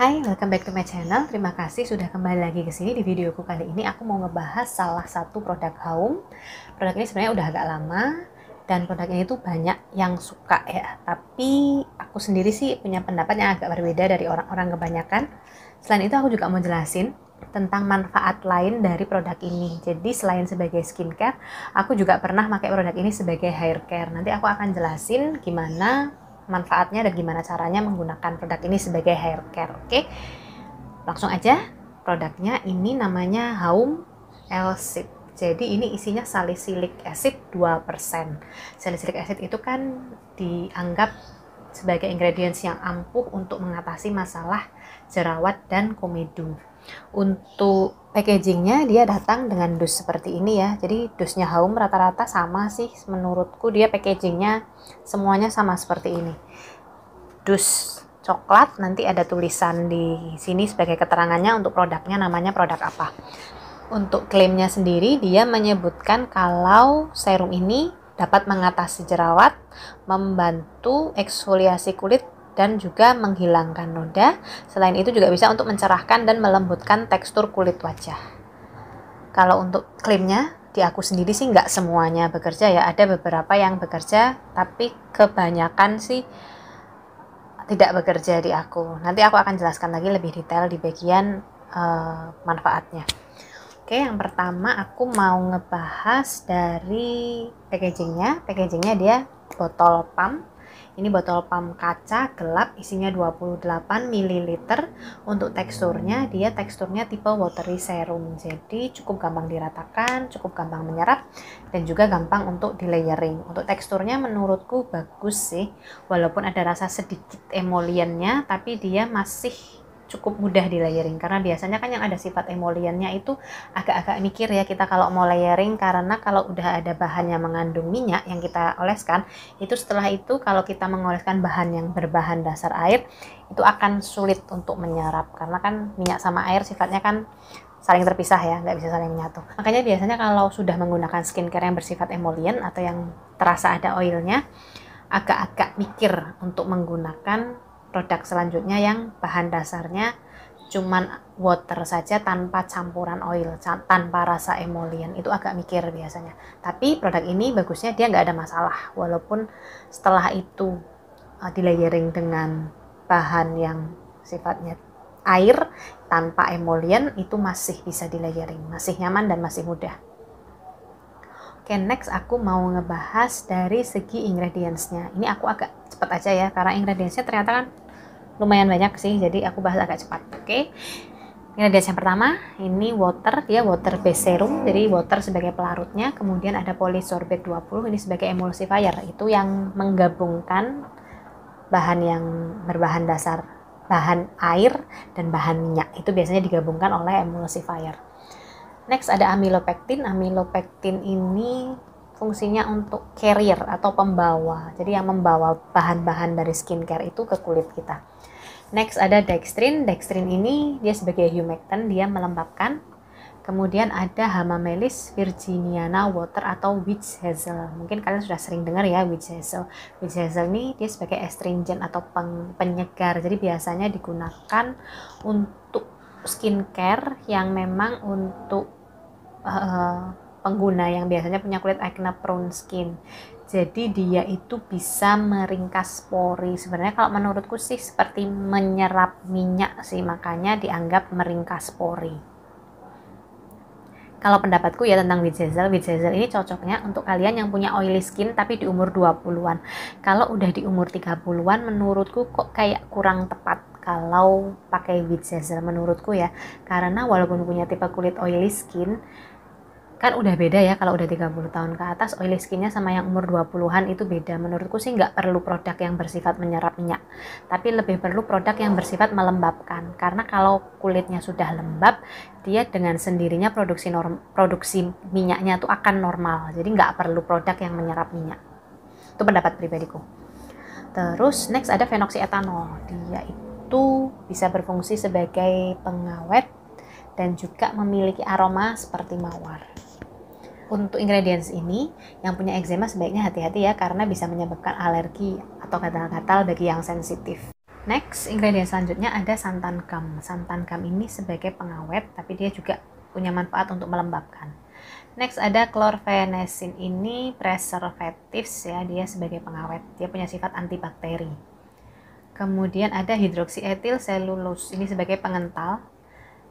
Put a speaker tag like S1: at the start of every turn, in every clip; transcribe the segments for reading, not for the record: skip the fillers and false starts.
S1: Hai, welcome back to my channel. Terima kasih sudah kembali lagi ke sini. Di videoku kali ini aku mau ngebahas salah satu produk Hauum. Produk ini sebenarnya udah agak lama dan produk ini tuh banyak yang suka ya. Tapi aku sendiri sih punya pendapat yang agak berbeda dari orang-orang kebanyakan. Selain itu aku juga mau jelasin tentang manfaat lain dari produk ini. Jadi selain sebagai skincare, aku juga pernah pakai produk ini sebagai hair care. Nanti aku akan jelasin gimana manfaatnya dan gimana caranya menggunakan produk ini sebagai hair care. Oke, langsung aja. Produknya ini namanya Hauum L-Sip. Jadi ini isinya salicylic acid 2%. Salicylic acid itu kan dianggap sebagai ingredients yang ampuh untuk mengatasi masalah jerawat dan komedo. Untuk packagingnya dia datang dengan dus seperti ini ya. Jadi dusnya Hauum rata-rata sama sih, menurutku dia packagingnya semuanya sama seperti ini. Dus coklat, nanti ada tulisan di sini sebagai keterangannya untuk produknya, namanya produk apa. Untuk klaimnya sendiri dia menyebutkan kalau serum ini dapat mengatasi jerawat, membantu eksfoliasi kulit dan juga menghilangkan noda. Selain itu juga bisa untuk mencerahkan dan melembutkan tekstur kulit wajah. Kalau untuk klaimnya di aku sendiri sih nggak semuanya bekerja ya, ada beberapa yang bekerja tapi kebanyakan sih tidak bekerja di aku. Nanti aku akan jelaskan lagi lebih detail di bagian manfaatnya. Oke, yang pertama aku mau ngebahas dari packagingnya. Packagingnya dia botol pump. Ini botol pump kaca gelap, isinya 28 ml. Untuk teksturnya, dia teksturnya tipe watery serum. Jadi cukup gampang diratakan, cukup gampang menyerap, dan juga gampang untuk di layering. Untuk teksturnya menurutku bagus sih. Walaupun ada rasa sedikit emoliennya, tapi dia masih cukup mudah di layering, karena biasanya kan yang ada sifat emoliennya itu agak-agak mikir ya kita kalau mau layering, karena kalau udah ada bahan yang mengandung minyak yang kita oleskan, itu setelah itu kalau kita mengoleskan bahan yang berbahan dasar air, itu akan sulit untuk menyerap, karena kan minyak sama air sifatnya kan saling terpisah ya, nggak bisa saling menyatu. Makanya biasanya kalau sudah menggunakan skincare yang bersifat emolien atau yang terasa ada oilnya, agak-agak mikir untuk menggunakan produk selanjutnya yang bahan dasarnya cuman water saja tanpa campuran oil, tanpa rasa emolien. Itu agak mikir biasanya. Tapi produk ini bagusnya dia nggak ada masalah, walaupun setelah itu di layering dengan bahan yang sifatnya air tanpa emolien, itu masih bisa di layering, masih nyaman dan masih mudah. Oke, next aku mau ngebahas dari segi ingredientsnya. Ini aku agak cepat aja ya, karena ingredientsnya ternyata kan lumayan banyak sih, jadi aku bahas agak cepat. Oke, ingredients yang pertama ini water, dia water base serum, jadi water sebagai pelarutnya. Kemudian ada polysorbate 20, ini sebagai emulsifier, itu yang menggabungkan bahan yang berbahan dasar bahan air dan bahan minyak, itu biasanya digabungkan oleh emulsifier. Next ada amylopectin. Amylopectin ini fungsinya untuk carrier atau pembawa, jadi yang membawa bahan-bahan dari skincare itu ke kulit kita. Next ada dextrin. Dextrin ini dia sebagai humectant, dia melembabkan. Kemudian ada Hamamelis virginiana water atau witch hazel. Mungkin kalian sudah sering dengar ya witch hazel. Witch hazel ini dia sebagai astringent atau penyegar. Jadi biasanya digunakan untuk skincare yang memang untuk pengguna yang biasanya punya kulit acne prone skin. Jadi dia itu bisa meringkas pori. Sebenarnya kalau menurutku sih seperti menyerap minyak sih, makanya dianggap meringkas pori. Kalau pendapatku ya tentang witch hazel ini cocoknya untuk kalian yang punya oily skin tapi di umur 20-an. Kalau udah di umur 30-an menurutku kok kayak kurang tepat kalau pakai witch hazel menurutku ya. Karena walaupun punya tipe kulit oily skin, kan udah beda ya, kalau udah 30 tahun ke atas oily skinnya sama yang umur 20-an itu beda. Menurutku sih nggak perlu produk yang bersifat menyerap minyak, tapi lebih perlu produk yang bersifat melembabkan, karena kalau kulitnya sudah lembab, dia dengan sendirinya produksi minyaknya tuh akan normal, jadi nggak perlu produk yang menyerap minyak. Itu pendapat pribadiku. Terus next ada phenoxyetanol, dia itu bisa berfungsi sebagai pengawet dan juga memiliki aroma seperti mawar. Untuk ingredients ini, yang punya eczema sebaiknya hati-hati ya, karena bisa menyebabkan alergi atau gatal-gatal bagi yang sensitif. Next, ingredient selanjutnya ada santan gum. Santan gum ini sebagai pengawet, tapi dia juga punya manfaat untuk melembabkan. Next ada chlorphenesin, ini preservatives ya, dia sebagai pengawet. Dia punya sifat antibakteri. Kemudian ada hidroksietil selulose, ini sebagai pengental.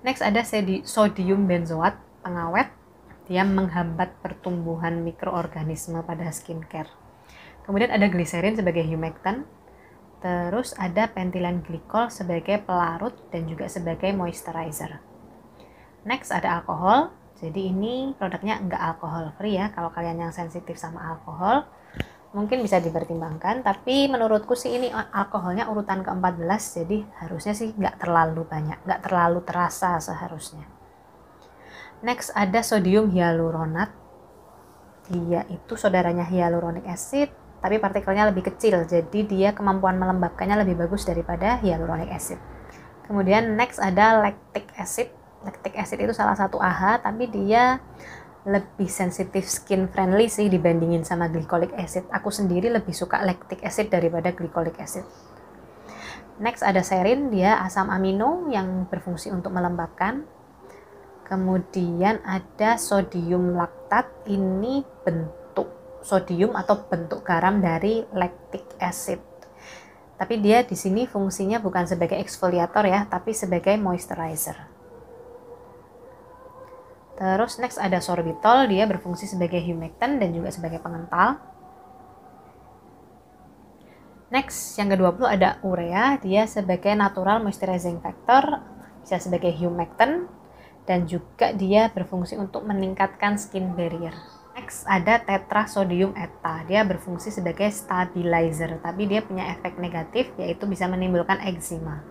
S1: Next ada sodium benzoat, pengawet. Dia menghambat pertumbuhan mikroorganisme pada skincare. Kemudian ada gliserin sebagai humectant. Terus ada pentylen glikol sebagai pelarut dan juga sebagai moisturizer. Next ada alkohol. Jadi ini produknya enggak alkohol free ya. Kalau kalian yang sensitif sama alkohol, mungkin bisa dipertimbangkan. Tapi menurutku sih ini alkoholnya urutan ke-14. Jadi harusnya sih enggak terlalu banyak. Enggak terlalu terasa seharusnya. Next ada sodium hyaluronat. Dia itu saudaranya hyaluronic acid, tapi partikelnya lebih kecil, jadi dia kemampuan melembabkannya lebih bagus daripada hyaluronic acid. Kemudian next ada lactic acid. Lactic acid itu salah satu AHA, tapi dia lebih sensitif skin friendly sih dibandingin sama glycolic acid. Aku sendiri lebih suka lactic acid daripada glycolic acid. Next ada serin, dia asam amino yang berfungsi untuk melembabkan. Kemudian ada sodium laktat, ini bentuk sodium atau bentuk garam dari lactic acid. Tapi dia di sini fungsinya bukan sebagai eksfoliator ya, tapi sebagai moisturizer. Terus next ada sorbitol, dia berfungsi sebagai humectant dan juga sebagai pengental. Next yang ke-20 ada urea, dia sebagai natural moisturizing factor, bisa sebagai humectant dan juga dia berfungsi untuk meningkatkan skin barrier. Next ada tetrasodium eta, dia berfungsi sebagai stabilizer, tapi dia punya efek negatif yaitu bisa menimbulkan eczema.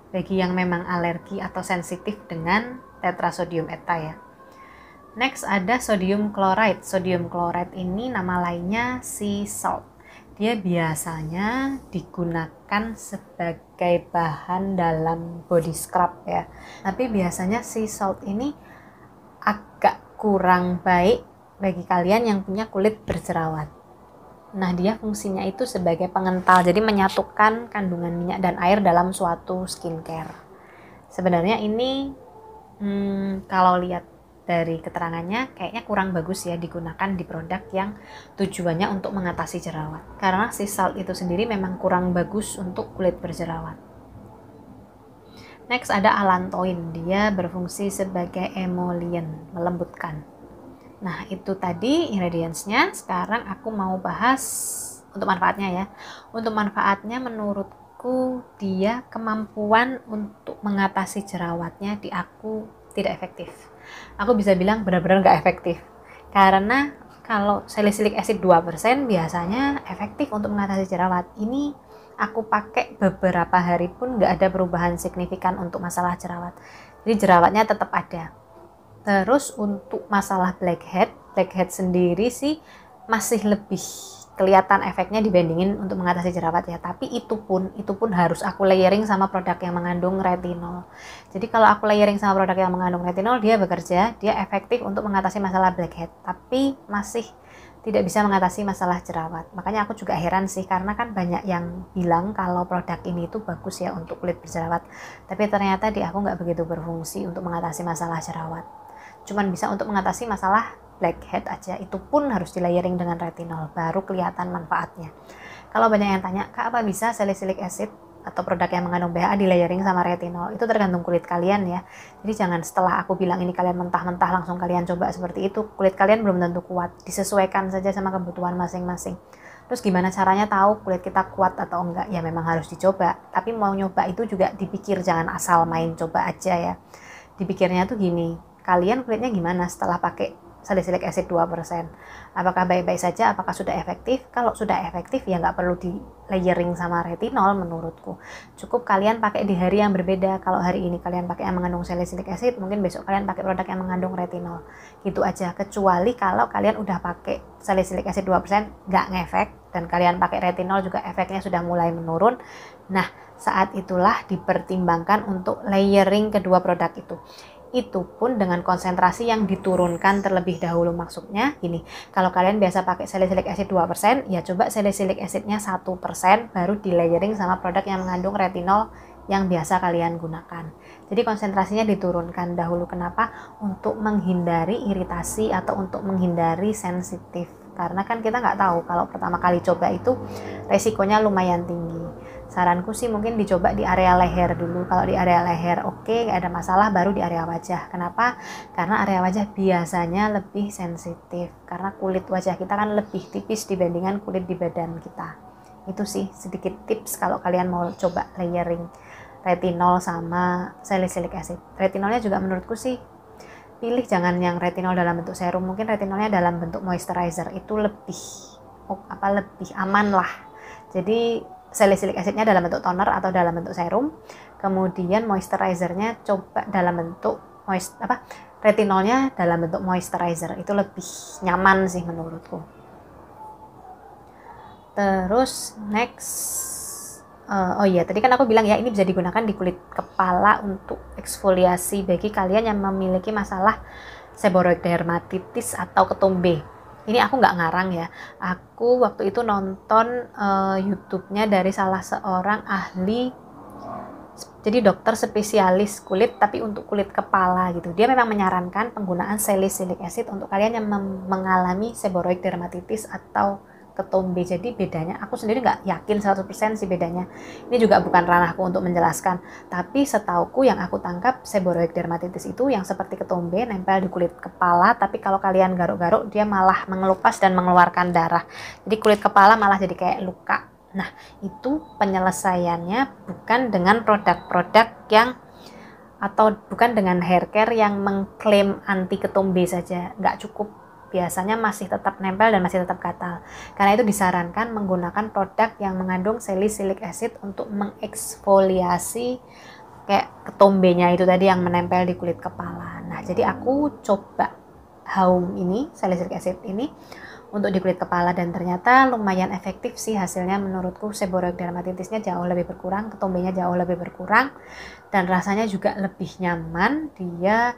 S1: Bagi yang memang alergi atau sensitif dengan tetrasodium eta ya. Next ada sodium chloride. Sodium chloride ini nama lainnya sea salt. Dia biasanya digunakan sebagai bahan dalam body scrub ya. Tapi biasanya sea salt ini agak kurang baik bagi kalian yang punya kulit berjerawat. Nah, dia fungsinya itu sebagai pengental, jadi menyatukan kandungan minyak dan air dalam suatu skincare. Sebenarnya ini kalau lihat dari keterangannya kayaknya kurang bagus ya digunakan di produk yang tujuannya untuk mengatasi jerawat. Karena sea salt itu sendiri memang kurang bagus untuk kulit berjerawat. Next ada allantoin, dia berfungsi sebagai emollient, melembutkan. Nah, itu tadi ingredients-nya. Sekarang aku mau bahas untuk manfaatnya ya. Untuk manfaatnya menurutku dia kemampuan untuk mengatasi jerawatnya di aku tidak efektif. Aku bisa bilang benar-benar nggak efektif. Karena kalau salicylic acid 2% biasanya efektif untuk mengatasi jerawat. Ini aku pakai beberapa hari pun nggak ada perubahan signifikan untuk masalah jerawat. Jadi jerawatnya tetap ada. Terus untuk masalah blackhead sendiri sih masih lebih kelihatan efeknya dibandingin untuk mengatasi jerawat ya. Tapi itu pun harus aku layering sama produk yang mengandung retinol. Jadi kalau aku layering sama produk yang mengandung retinol, dia bekerja, dia efektif untuk mengatasi masalah blackhead, tapi masih tidak bisa mengatasi masalah jerawat. Makanya aku juga heran sih, karena kan banyak yang bilang kalau produk ini itu bagus ya untuk kulit berjerawat, tapi ternyata di aku nggak begitu berfungsi untuk mengatasi masalah jerawat. Cuman bisa untuk mengatasi masalah blackhead aja, itu pun harus di layering dengan retinol, baru kelihatan manfaatnya. Kalau banyak yang tanya, Kak, apa bisa salicylic acid atau produk yang mengandung BHA di layering sama retinol? Itu tergantung kulit kalian ya. Jadi jangan setelah aku bilang ini kalian mentah-mentah langsung kalian coba seperti itu. Kulit kalian belum tentu kuat, disesuaikan saja sama kebutuhan masing-masing. Terus gimana caranya tahu kulit kita kuat atau enggak? Ya memang harus dicoba, tapi mau nyoba itu juga dipikir, jangan asal main coba aja ya. Dipikirnya tuh gini, kalian kulitnya gimana setelah pakai salicylic acid 2%? Apakah baik-baik saja? Apakah sudah efektif? Kalau sudah efektif ya nggak perlu di layering sama retinol menurutku. Cukup kalian pakai di hari yang berbeda. Kalau hari ini kalian pakai yang mengandung salicylic acid, mungkin besok kalian pakai produk yang mengandung retinol. Gitu aja. Kecuali kalau kalian udah pakai salicylic acid 2% nggak ngefek, dan kalian pakai retinol juga efeknya sudah mulai menurun. Nah, saat itulah dipertimbangkan untuk layering kedua produk itu. itu pun dengan konsentrasi yang diturunkan terlebih dahulu. Maksudnya gini, kalau kalian biasa pakai salicylic acid 2%, ya coba salicylic acidnya 1%, baru di layering sama produk yang mengandung retinol yang biasa kalian gunakan. Jadi konsentrasinya diturunkan dahulu. Kenapa? Untuk menghindari iritasi atau untuk menghindari sensitif. Karena kan kita nggak tahu kalau pertama kali coba itu resikonya lumayan tinggi. Saranku sih mungkin dicoba di area leher dulu. Kalau di area leher oke, nggak ada masalah, baru di area wajah. Kenapa? Karena area wajah biasanya lebih sensitif. Karena kulit wajah kita kan lebih tipis dibandingkan kulit di badan kita. Itu sih sedikit tips kalau kalian mau coba layering retinol sama salicylic acid. Retinolnya juga menurutku sih pilih jangan yang retinol dalam bentuk serum, mungkin retinolnya dalam bentuk moisturizer, itu lebih aman lah. Jadi salicylic acidnya dalam bentuk toner atau dalam bentuk serum, kemudian moisturizernya coba dalam bentuk retinolnya dalam bentuk moisturizer, itu lebih nyaman sih menurutku. Terus next, oh iya tadi kan aku bilang ya ini bisa digunakan di kulit kepala untuk eksfoliasi bagi kalian yang memiliki masalah seborrheic dermatitis atau ketombe. Ini aku nggak ngarang ya, aku waktu itu nonton YouTube-nya dari salah seorang ahli, jadi dokter spesialis kulit tapi untuk kulit kepala gitu. Dia memang menyarankan penggunaan salicylic acid untuk kalian yang mengalami seborrheic dermatitis atau ketombe. Jadi bedanya aku sendiri nggak yakin 100% sih bedanya. Ini juga bukan ranahku untuk menjelaskan, tapi setauku yang aku tangkap seborrheic dermatitis itu yang seperti ketombe nempel di kulit kepala, tapi kalau kalian garuk-garuk dia malah mengelupas dan mengeluarkan darah. Jadi kulit kepala malah jadi kayak luka. Nah, itu penyelesaiannya bukan dengan produk-produk yang atau bukan dengan hair care yang mengklaim anti ketombe saja, nggak cukup. Biasanya masih tetap nempel dan masih tetap gatal. Karena itu disarankan menggunakan produk yang mengandung salicylic acid untuk mengeksfoliasi kayak ketombenya itu tadi yang menempel di kulit kepala. Nah, jadi aku coba Hauum ini, salicylic acid ini untuk di kulit kepala dan ternyata lumayan efektif sih hasilnya menurutku. Seborrheic dermatitisnya jauh lebih berkurang, ketombenya jauh lebih berkurang, dan rasanya juga lebih nyaman. Dia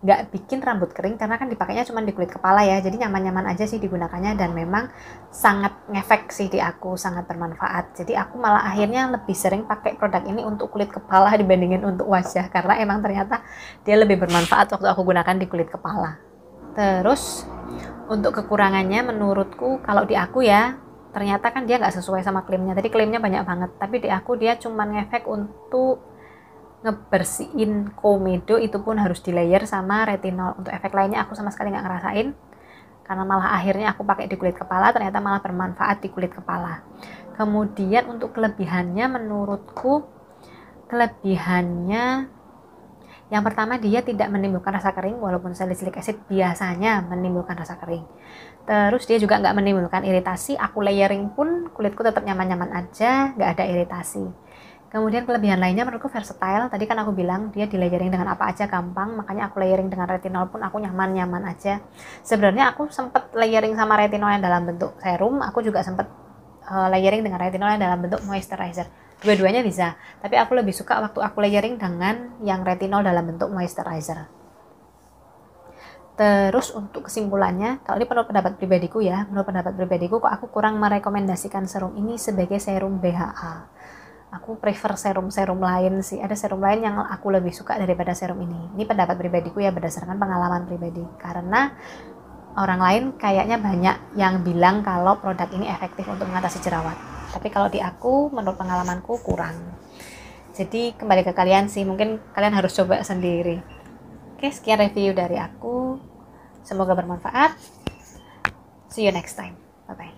S1: nggak bikin rambut kering karena kan dipakainya cuma di kulit kepala ya, jadi nyaman-nyaman aja sih digunakannya dan memang sangat ngefek sih di aku, sangat bermanfaat. Jadi aku malah akhirnya lebih sering pakai produk ini untuk kulit kepala dibandingin untuk wajah karena emang ternyata dia lebih bermanfaat waktu aku gunakan di kulit kepala. Terus untuk kekurangannya menurutku kalau di aku ya, ternyata kan dia nggak sesuai sama klaimnya. Tadi klaimnya banyak banget, tapi di aku dia cuma ngefek untuk ngebersihin komedo, itu pun harus di layer sama retinol. Untuk efek lainnya aku sama sekali nggak ngerasain, karena malah akhirnya aku pakai di kulit kepala ternyata malah bermanfaat di kulit kepala. Kemudian untuk kelebihannya menurutku, kelebihannya yang pertama dia tidak menimbulkan rasa kering, walaupun salicylic acid biasanya menimbulkan rasa kering. Terus dia juga nggak menimbulkan iritasi, aku layering pun kulitku tetap nyaman-nyaman aja, nggak ada iritasi. Kemudian kelebihan lainnya menurutku versatile. Tadi kan aku bilang dia di layering dengan apa aja gampang, makanya aku layering dengan retinol pun aku nyaman-nyaman aja. Sebenarnya aku sempat layering sama retinol yang dalam bentuk serum, aku juga sempat layering dengan retinol yang dalam bentuk moisturizer. Dua-duanya bisa, tapi aku lebih suka waktu aku layering dengan yang retinol dalam bentuk moisturizer. Terus untuk kesimpulannya, kalau ini menurut pendapat pribadiku ya, menurut pendapat pribadiku kok aku kurang merekomendasikan serum ini sebagai serum BHA. Aku prefer serum-serum lain sih. Ada serum lain yang aku lebih suka daripada serum ini. Ini pendapat pribadiku ya, berdasarkan pengalaman pribadi. Karena orang lain kayaknya banyak yang bilang kalau produk ini efektif untuk mengatasi jerawat. Tapi kalau di aku, menurut pengalamanku kurang. Jadi kembali ke kalian sih, mungkin kalian harus coba sendiri. Oke, sekian review dari aku. Semoga bermanfaat. See you next time. Bye-bye.